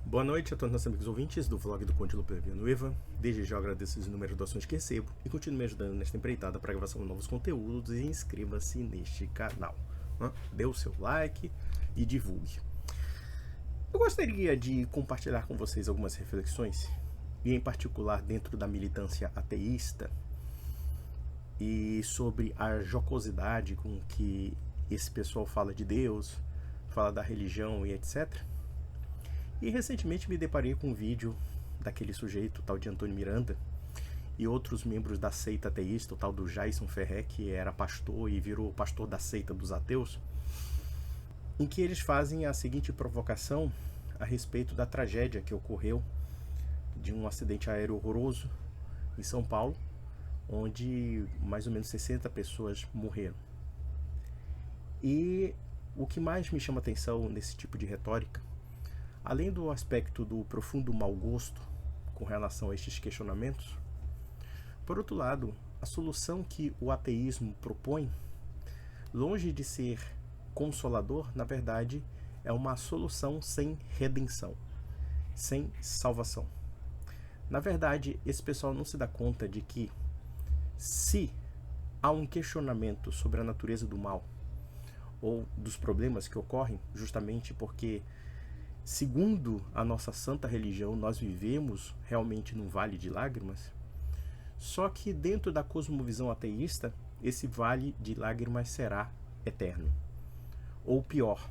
Boa noite a todos os nossos amigos ouvintes do vlog do Conde Lupe Villanueva. Desde já agradeço os inúmeras doações que recebo e continue me ajudando nesta empreitada para a gravação de novos conteúdos e inscreva-se neste canal. Dê o seu like e divulgue. Eu gostaria de compartilhar com vocês algumas reflexões, e em particular dentro da militância ateísta, e sobre a jocosidade com que esse pessoal fala de Deus, fala da religião e etc. E recentemente me deparei com um vídeo daquele sujeito, o tal de Antônio Miranda, e outros membros da seita ateísta, o tal do Jason Ferré, que era pastor e virou pastor da seita dos ateus, em que eles fazem a seguinte provocação a respeito da tragédia que ocorreu de um acidente aéreo horroroso em São Paulo, onde mais ou menos 60 pessoas morreram. E o que mais me chama atenção nesse tipo de retórica, além do aspecto do profundo mau gosto com relação a estes questionamentos, por outro lado, a solução que o ateísmo propõe, longe de ser consolador, na verdade, é uma solução sem redenção, sem salvação. Na verdade, esse pessoal não se dá conta de que, se há um questionamento sobre a natureza do mal, ou dos problemas que ocorrem, justamente porque, segundo a nossa santa religião, nós vivemos realmente num vale de lágrimas, só que dentro da cosmovisão ateísta, esse vale de lágrimas será eterno. Ou pior,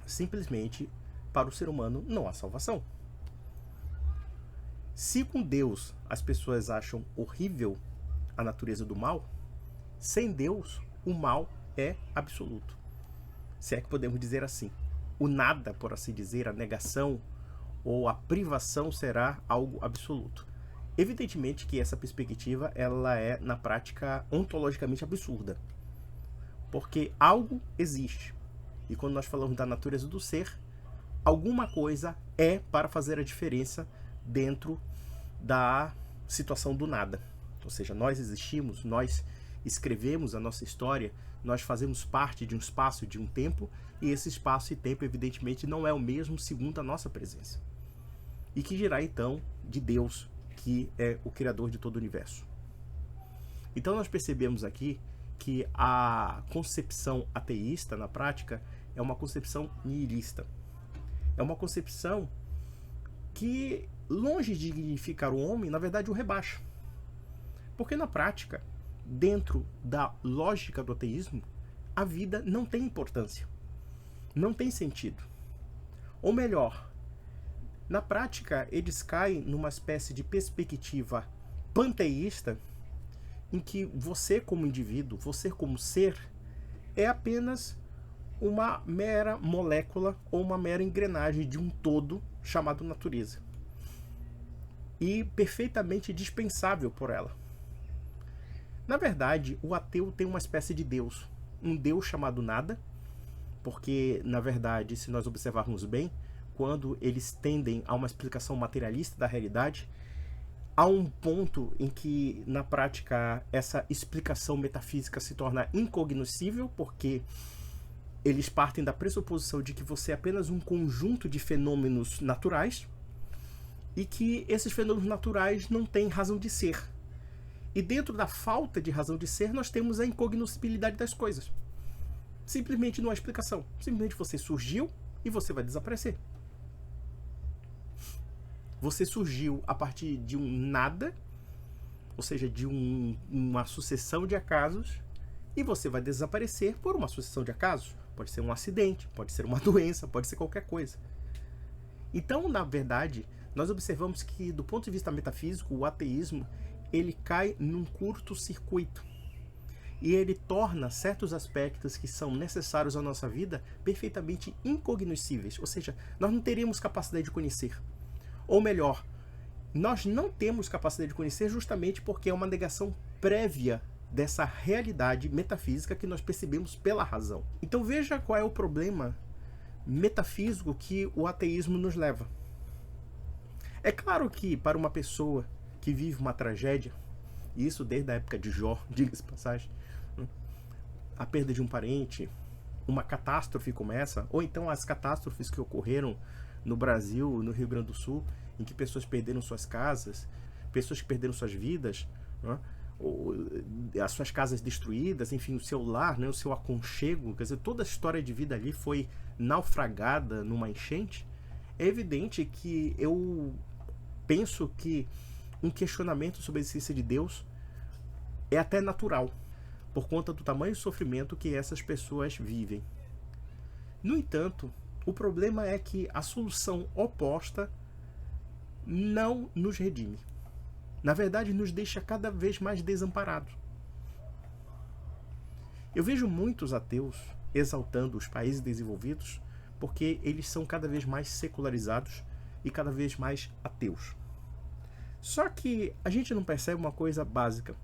simplesmente para o ser humano não há salvação. Se com Deus as pessoas acham horrível a natureza do mal, sem Deus o mal é absoluto. Se é que podemos dizer assim. O nada, por assim dizer, a negação ou a privação será algo absoluto. Evidentemente que essa perspectiva ela é, na prática, ontologicamente absurda. Porque algo existe. E quando nós falamos da natureza do ser, alguma coisa é para fazer a diferença dentro da situação do nada. Ou seja, nós existimos, nós escrevemos a nossa história, nós fazemos parte de um espaço, de um tempo, e esse espaço e tempo, evidentemente, não é o mesmo segundo a nossa presença. E que dirá, então, de Deus, que é o Criador de todo o universo. Então nós percebemos aqui que a concepção ateísta, na prática, é uma concepção nihilista. É uma concepção que, longe de dignificar o homem, na verdade o rebaixa. Porque na prática, dentro da lógica do ateísmo, a vida não tem importância, não tem sentido. Ou melhor, na prática eles caem numa espécie de perspectiva panteísta, em que você como indivíduo, você como ser, é apenas uma mera molécula ou uma mera engrenagem de um todo chamado natureza. E perfeitamente dispensável por ela. Na verdade, o ateu tem uma espécie de Deus, um Deus chamado nada, porque, na verdade, se nós observarmos bem, quando eles tendem a uma explicação materialista da realidade, há um ponto em que, na prática, essa explicação metafísica se torna incognoscível, porque eles partem da pressuposição de que você é apenas um conjunto de fenômenos naturais e que esses fenômenos naturais não têm razão de ser. E dentro da falta de razão de ser, nós temos a incognoscibilidade das coisas. Simplesmente não há explicação. Simplesmente você surgiu e você vai desaparecer. Você surgiu a partir de um nada, ou seja, de uma sucessão de acasos, e você vai desaparecer por uma sucessão de acasos. Pode ser um acidente, pode ser uma doença, pode ser qualquer coisa. Então, na verdade, nós observamos que, do ponto de vista metafísico, o ateísmo ele cai num curto-circuito. E ele torna certos aspectos que são necessários à nossa vida perfeitamente incognoscíveis. Ou seja, nós não teríamos capacidade de conhecer. Ou melhor, nós não temos capacidade de conhecer justamente porque é uma negação prévia dessa realidade metafísica que nós percebemos pela razão. Então veja qual é o problema metafísico que o ateísmo nos leva. É claro que para uma pessoa que vive uma tragédia, e isso desde a época de Jó, diga-se de passagem, a perda de um parente, uma catástrofe começa, ou então as catástrofes que ocorreram no Brasil, no Rio Grande do Sul, em que pessoas perderam suas casas, pessoas que perderam suas vidas, né? As suas casas destruídas, enfim, o seu lar, né? O seu aconchego, quer dizer, toda a história de vida ali foi naufragada numa enchente. É evidente que eu penso que um questionamento sobre a existência de Deus é até natural, por conta do tamanho do sofrimento que essas pessoas vivem. No entanto, o problema é que a solução oposta não nos redime. Na verdade, nos deixa cada vez mais desamparados. Eu vejo muitos ateus exaltando os países desenvolvidos porque eles são cada vez mais secularizados e cada vez mais ateus. Só que a gente não percebe uma coisa básica.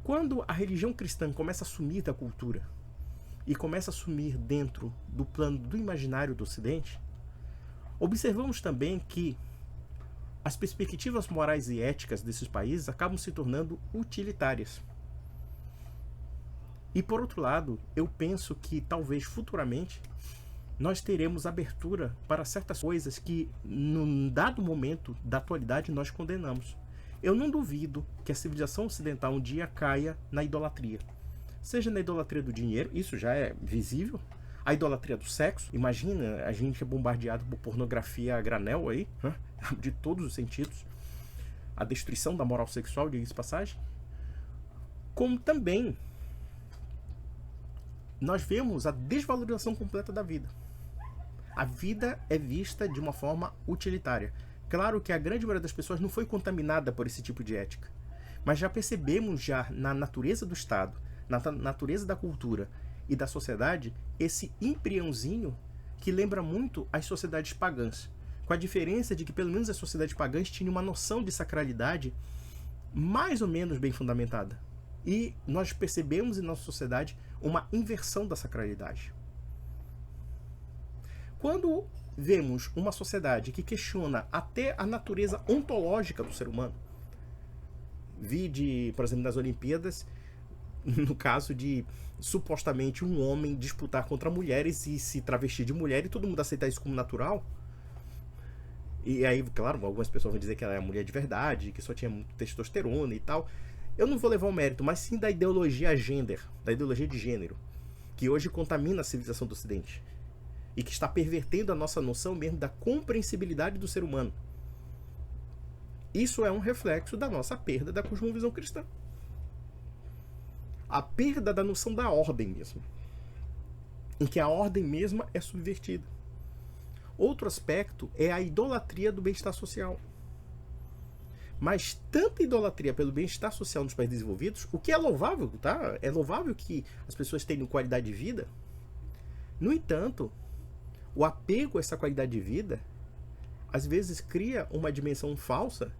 Quando a religião cristã começa a sumir da cultura e começa a sumir dentro do plano do imaginário do Ocidente, observamos também que as perspectivas morais e éticas desses países acabam se tornando utilitárias. E por outro lado, eu penso que talvez futuramente nós teremos abertura para certas coisas que, num dado momento da atualidade, nós condenamos. Eu não duvido que a civilização ocidental um dia caia na idolatria. Seja na idolatria do dinheiro, isso já é visível. A idolatria do sexo, imagina, a gente é bombardeado por pornografia a granel aí, né? De todos os sentidos. A destruição da moral sexual, diga-se de passagem. Como também nós vemos a desvalorização completa da vida. A vida é vista de uma forma utilitária. Claro que a grande maioria das pessoas não foi contaminada por esse tipo de ética, mas já percebemos já na natureza do Estado, na natureza da cultura e da sociedade, esse embriãozinho que lembra muito as sociedades pagãs, com a diferença de que pelo menos as sociedades pagãs tinham uma noção de sacralidade mais ou menos bem fundamentada. E nós percebemos em nossa sociedade uma inversão da sacralidade. Quando vemos uma sociedade que questiona até a natureza ontológica do ser humano, vide, por exemplo, nas Olimpíadas, no caso de supostamente um homem disputar contra mulheres e se travestir de mulher e todo mundo aceitar isso como natural. E aí, claro, algumas pessoas vão dizer que ela é mulher de verdade, que só tinha testosterona e tal. Eu não vou levar o mérito, mas sim da ideologia gender, da ideologia de gênero, que hoje contamina a civilização do Ocidente e que está pervertendo a nossa noção mesmo da compreensibilidade do ser humano. Isso é um reflexo da nossa perda da cosmovisão cristã. A perda da noção da ordem mesmo, em que a ordem mesma é subvertida. Outro aspecto é a idolatria do bem-estar social. Mas tanta idolatria pelo bem-estar social nos países desenvolvidos, o que é louvável, tá? É louvável que as pessoas tenham qualidade de vida. No entanto, o apego a essa qualidade de vida às vezes cria uma dimensão falsa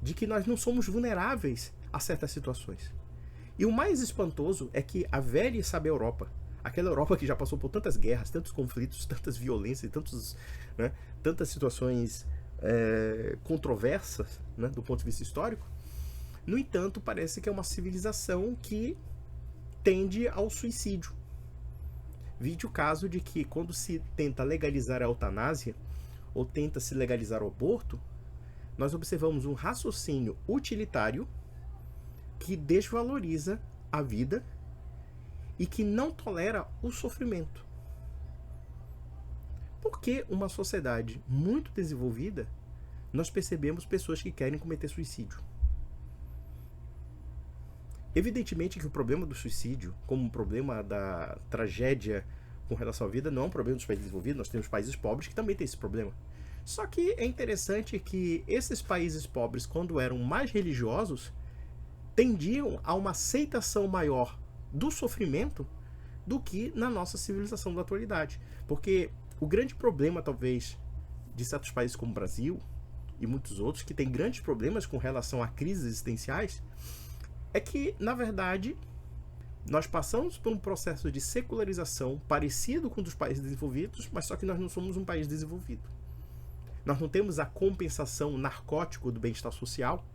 de que nós não somos vulneráveis a certas situações. E o mais espantoso é que a velha e sábia Europa, aquela Europa que já passou por tantas guerras, tantos conflitos, tantas violências, tantas situações controversas, né, do ponto de vista histórico, no entanto, parece que é uma civilização que tende ao suicídio. Vide o caso de que quando se tenta legalizar a eutanásia ou tenta se legalizar o aborto, nós observamos um raciocínio utilitário que desvaloriza a vida e que não tolera o sofrimento. Porque uma sociedade muito desenvolvida, nós percebemos pessoas que querem cometer suicídio. Evidentemente que o problema do suicídio, como um problema da tragédia com relação à vida, não é um problema dos países desenvolvidos, nós temos países pobres que também têm esse problema. Só que é interessante que esses países pobres, quando eram mais religiosos, tendiam a uma aceitação maior do sofrimento do que na nossa civilização da atualidade. Porque o grande problema, talvez, de certos países como o Brasil e muitos outros, que têm grandes problemas com relação a crises existenciais, é que, na verdade, nós passamos por um processo de secularização parecido com o dos países desenvolvidos, mas só que nós não somos um país desenvolvido. Nós não temos a compensação narcótico do bem-estar social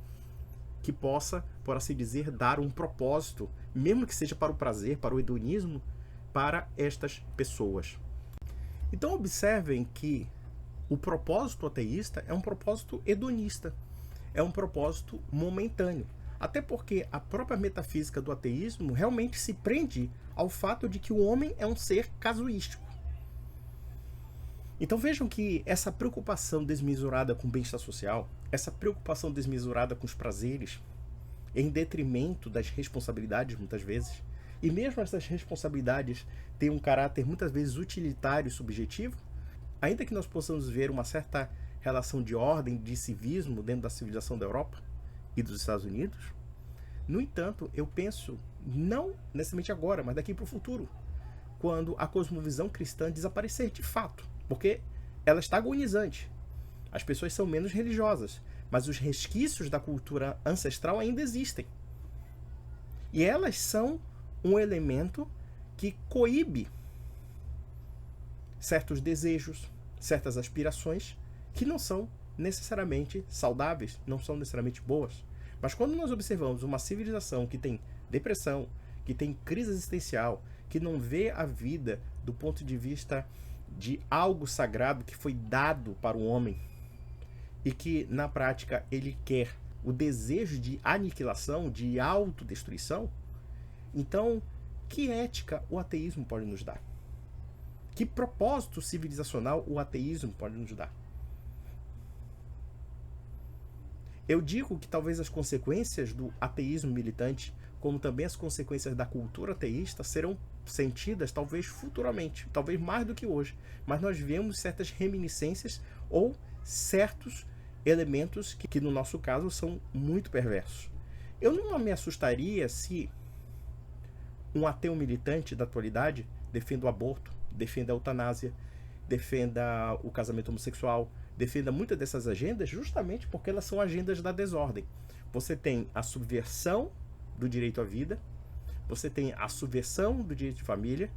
que possa, por assim dizer, dar um propósito, mesmo que seja para o prazer, para o hedonismo, para estas pessoas. Então observem que O propósito ateísta é um propósito hedonista, é um propósito momentâneo. Até porque a própria metafísica do ateísmo realmente se prende ao fato de que o homem é um ser casuístico. Então vejam que essa preocupação desmesurada com o bem-estar social, essa preocupação desmesurada com os prazeres, em detrimento das responsabilidades muitas vezes, e mesmo essas responsabilidades têm um caráter muitas vezes utilitário e subjetivo, ainda que nós possamos ver uma certa relação de ordem, de civismo dentro da civilização da Europa e dos Estados Unidos, no entanto, eu penso, não necessariamente agora, mas daqui para o futuro, quando a cosmovisão cristã desaparecer de fato, porque ela está agonizante. As pessoas são menos religiosas, mas os resquícios da cultura ancestral ainda existem. E elas são um elemento que coíbe certos desejos, certas aspirações que não são necessariamente saudáveis, não são necessariamente boas. Mas quando nós observamos uma civilização que tem depressão, que tem crise existencial, que não vê a vida do ponto de vista de algo sagrado que foi dado para o homem e que na prática ele quer o desejo de aniquilação, de autodestruição, então que ética o ateísmo pode nos dar? Que propósito civilizacional o ateísmo pode nos dar? Eu digo que talvez as consequências do ateísmo militante, como também as consequências da cultura ateísta, serão sentidas talvez futuramente, talvez mais do que hoje. Mas nós vemos certas reminiscências ou certos elementos que no nosso caso são muito perversos. Eu não me assustaria se um ateu militante da atualidade defenda o aborto, defenda a eutanásia, defenda o casamento homossexual, defenda muitas dessas agendas justamente porque elas são agendas da desordem. Você tem a subversão do direito à vida, você tem a subversão do direito de família,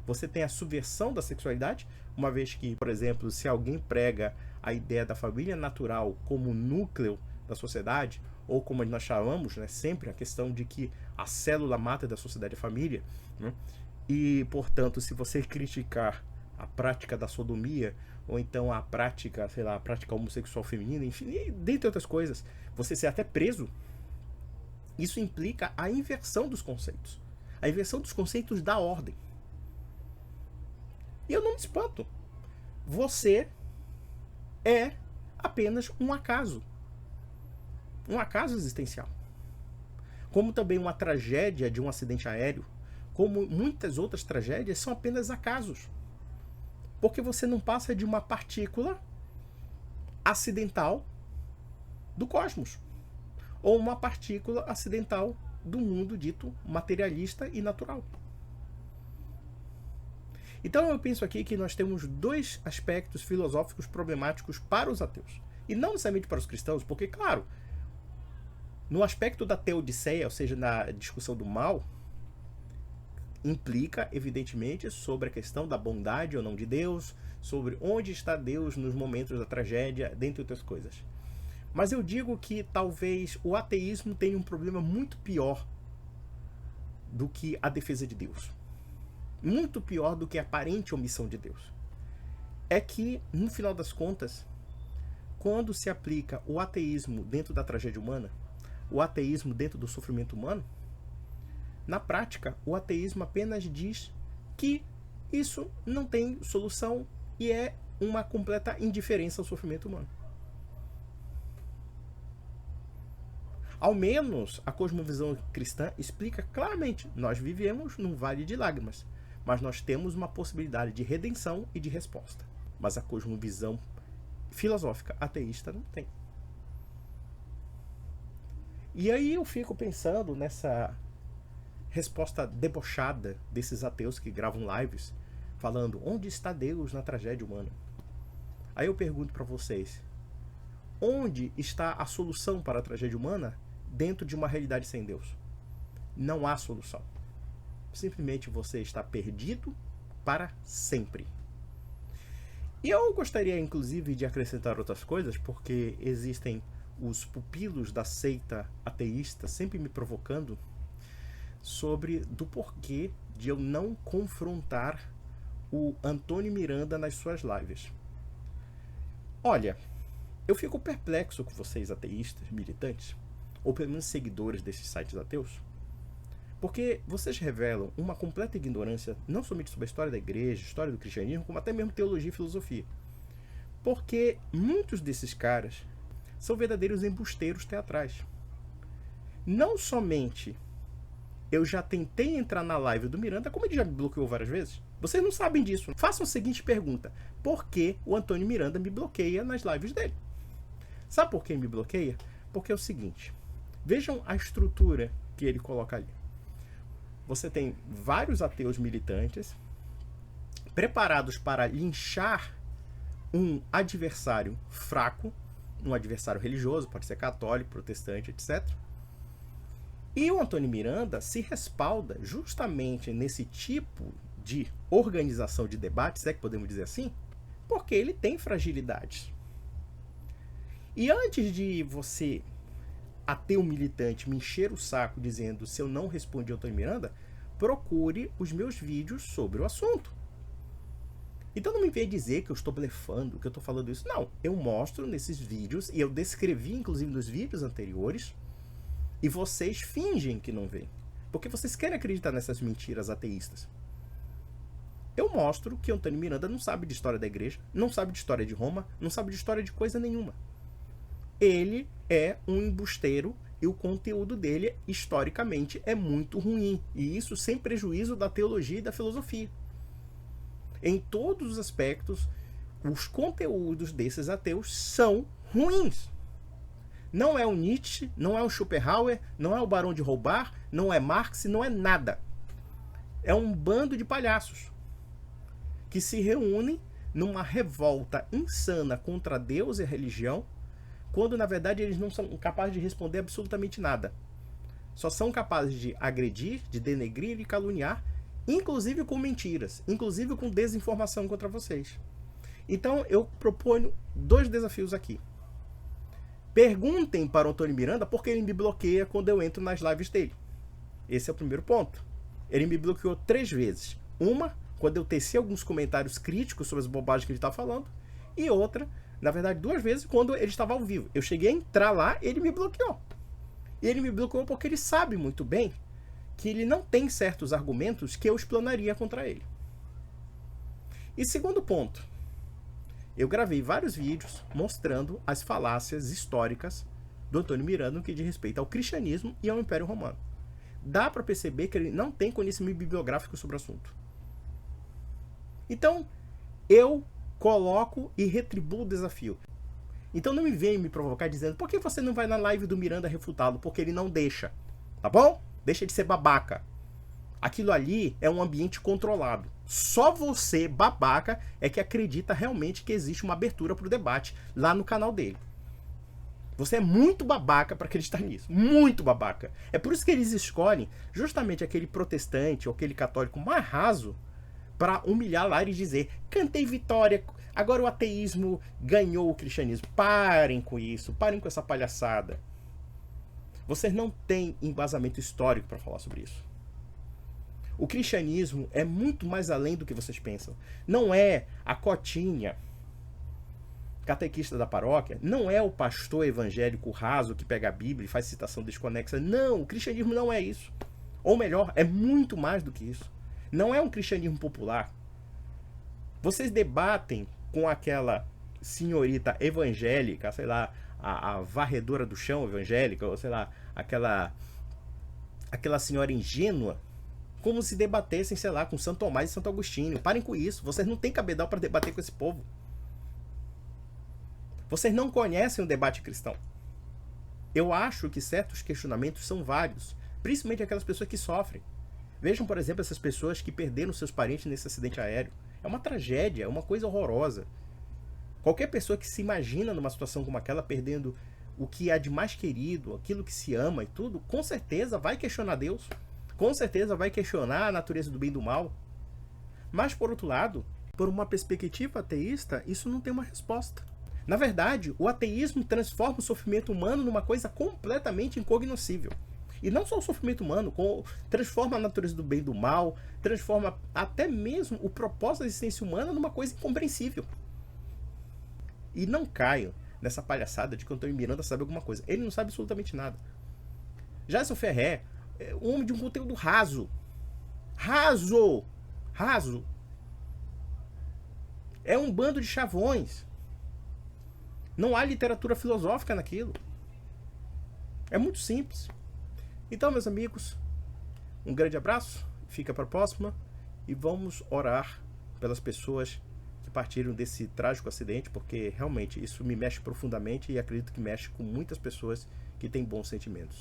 você tem a subversão da sexualidade, uma vez que, por exemplo, se alguém prega a ideia da família natural como núcleo da sociedade, ou como nós chamamos, né, sempre a questão de que a célula mata da sociedade é a família, né? E, portanto, se você criticar a prática da sodomia, ou então a prática, sei lá, a prática homossexual feminina, enfim, e dentre outras coisas, você ser até preso, isso implica a inversão dos conceitos. A inversão dos conceitos da ordem. E eu não me espanto. Você é apenas um acaso. Um acaso existencial. Como também uma tragédia de um acidente aéreo, como muitas outras tragédias, são apenas acasos. Porque você não passa de uma partícula acidental do cosmos. Ou uma partícula acidental do mundo dito materialista e natural. Então eu penso aqui que nós temos dois aspectos filosóficos problemáticos para os ateus. E não necessariamente para os cristãos, porque, claro, no aspecto da teodiceia, ou seja, na discussão do mal, implica, evidentemente, sobre a questão da bondade ou não de Deus, sobre onde está Deus nos momentos da tragédia, dentre outras coisas. Mas eu digo que talvez o ateísmo tenha um problema muito pior do que a defesa de Deus. Muito pior do que a aparente omissão de Deus. É que, no final das contas, quando se aplica o ateísmo dentro da tragédia humana, o ateísmo dentro do sofrimento humano, na prática, o ateísmo apenas diz que isso não tem solução e é uma completa indiferença ao sofrimento humano. Ao menos a cosmovisão cristã explica claramente: nós vivemos num vale de lágrimas, mas nós temos uma possibilidade de redenção e de resposta. Mas a cosmovisão filosófica ateísta não tem. E aí eu fico pensando nessa resposta debochada desses ateus que gravam lives falando: onde está Deus na tragédia humana? Aí eu pergunto para vocês: onde está a solução para a tragédia humana dentro de uma realidade sem Deus? Não há solução. Simplesmente você está perdido para sempre. E eu gostaria, inclusive, de acrescentar outras coisas, porque existem os pupilos da seita ateísta sempre me provocando sobre do porquê de eu não confrontar o Antônio Miranda nas suas lives. Olha, eu fico perplexo com vocês ateístas, militantes, ou pelo menos seguidores desses sites ateus, porque vocês revelam uma completa ignorância não somente sobre a história da igreja, história do cristianismo, como até mesmo teologia e filosofia. Porque muitos desses caras são verdadeiros embusteiros teatrais. Não somente eu já tentei entrar na live do Miranda, como ele já me bloqueou várias vezes. Vocês não sabem disso. Façam a seguinte pergunta: por que o Antônio Miranda me bloqueia nas lives dele? Sabe por que me bloqueia? Porque é o seguinte, vejam a estrutura que ele coloca ali. Você tem vários ateus militantes preparados para linchar um adversário fraco, um adversário religioso, pode ser católico, protestante, etc. E o Antônio Miranda se respalda justamente nesse tipo de organização de debates, é que podemos dizer assim, porque ele tem fragilidades. E antes de você, ateu militante, me encher o saco dizendo se eu não respondi ao Antônio Miranda, procure os meus vídeos sobre o assunto. Então não me venha dizer que eu estou blefando, que eu estou falando isso. Não, eu mostro nesses vídeos, e eu descrevi inclusive nos vídeos anteriores, e vocês fingem que não veem. Porque vocês querem acreditar nessas mentiras ateístas. Eu mostro que Antônio Miranda não sabe de história da igreja, não sabe de história de Roma, não sabe de história de coisa nenhuma. Ele é um embusteiro e o conteúdo dele, historicamente, é muito ruim. E isso sem prejuízo da teologia e da filosofia. Em todos os aspectos, os conteúdos desses ateus são ruins. Não é o Nietzsche, não é o Schopenhauer, não é o Barão de Roubar, não é Marx, não é nada. É um bando de palhaços que se reúnem numa revolta insana contra Deus e a religião, quando na verdade eles não são capazes de responder absolutamente nada. Só são capazes de agredir, de denegrir e caluniar, inclusive com mentiras, inclusive com desinformação contra vocês. Então eu proponho 2 desafios aqui. Perguntem para o Antônio Miranda por que ele me bloqueia quando eu entro nas lives dele. Esse é o primeiro ponto. Ele me bloqueou 3 vezes. Uma, quando eu teci alguns comentários críticos sobre as bobagens que ele estava falando. E outra, na verdade 2 vezes, quando ele estava ao vivo. Eu cheguei a entrar lá e ele me bloqueou. E ele me bloqueou porque ele sabe muito bem que ele não tem certos argumentos que eu explanaria contra ele. E segundo ponto, eu gravei vários vídeos mostrando as falácias históricas do Antônio Miranda no que diz respeito ao cristianismo e ao Império Romano. Dá para perceber que ele não tem conhecimento bibliográfico sobre o assunto. Então, eu coloco e retribuo o desafio. Então não me venha me provocar dizendo: por que você não vai na live do Miranda refutá-lo? Porque ele não deixa. Tá bom? Deixa de ser babaca. Aquilo ali é um ambiente controlado. Só você, babaca, é que acredita realmente que existe uma abertura para o debate lá no canal dele. Você é muito babaca para acreditar nisso. Muito babaca. É por isso que eles escolhem justamente aquele protestante ou aquele católico mais raso para humilhar lá e dizer: cantei vitória, agora o ateísmo ganhou o cristianismo. Parem com isso, parem com essa palhaçada. Vocês não têm embasamento histórico para falar sobre isso. O cristianismo é muito mais além do que vocês pensam. Não é a cotinha catequista da paróquia, não é o pastor evangélico raso que pega a Bíblia e faz citação desconexa. Não, o cristianismo não é isso. Ou melhor, é muito mais do que isso. Não é um cristianismo popular. Vocês debatem com aquela senhorita evangélica, sei lá, a varredora do chão evangélica, ou sei lá, aquela senhora ingênua, como se debatessem, sei lá, com Santo Tomás e Santo Agostinho. Parem com isso. Vocês não têm cabedal para debater com esse povo. Vocês não conhecem o debate cristão. Eu acho que certos questionamentos são válidos, principalmente aquelas pessoas que sofrem. Vejam, por exemplo, essas pessoas que perderam seus parentes nesse acidente aéreo. É uma tragédia, é uma coisa horrorosa. Qualquer pessoa que se imagina numa situação como aquela, perdendo o que há de mais querido, aquilo que se ama e tudo, com certeza vai questionar Deus. Com certeza vai questionar a natureza do bem e do mal. Mas, por outro lado, por uma perspectiva ateísta, isso não tem uma resposta. Na verdade, o ateísmo transforma o sofrimento humano numa coisa completamente incognoscível. E não só o sofrimento humano, transforma a natureza do bem e do mal, transforma até mesmo o propósito da existência humana numa coisa incompreensível. E não caio nessa palhaçada de que o Antônio Miranda sabe alguma coisa. Ele não sabe absolutamente nada. Jason Ferrer é um homem de um conteúdo raso. Raso! Raso! É um bando de chavões. Não há literatura filosófica naquilo. É muito simples. Então, meus amigos, um grande abraço. Fica para a próxima. E vamos orar pelas pessoas que partiram desse trágico acidente, porque realmente isso me mexe profundamente e acredito que mexe com muitas pessoas que têm bons sentimentos.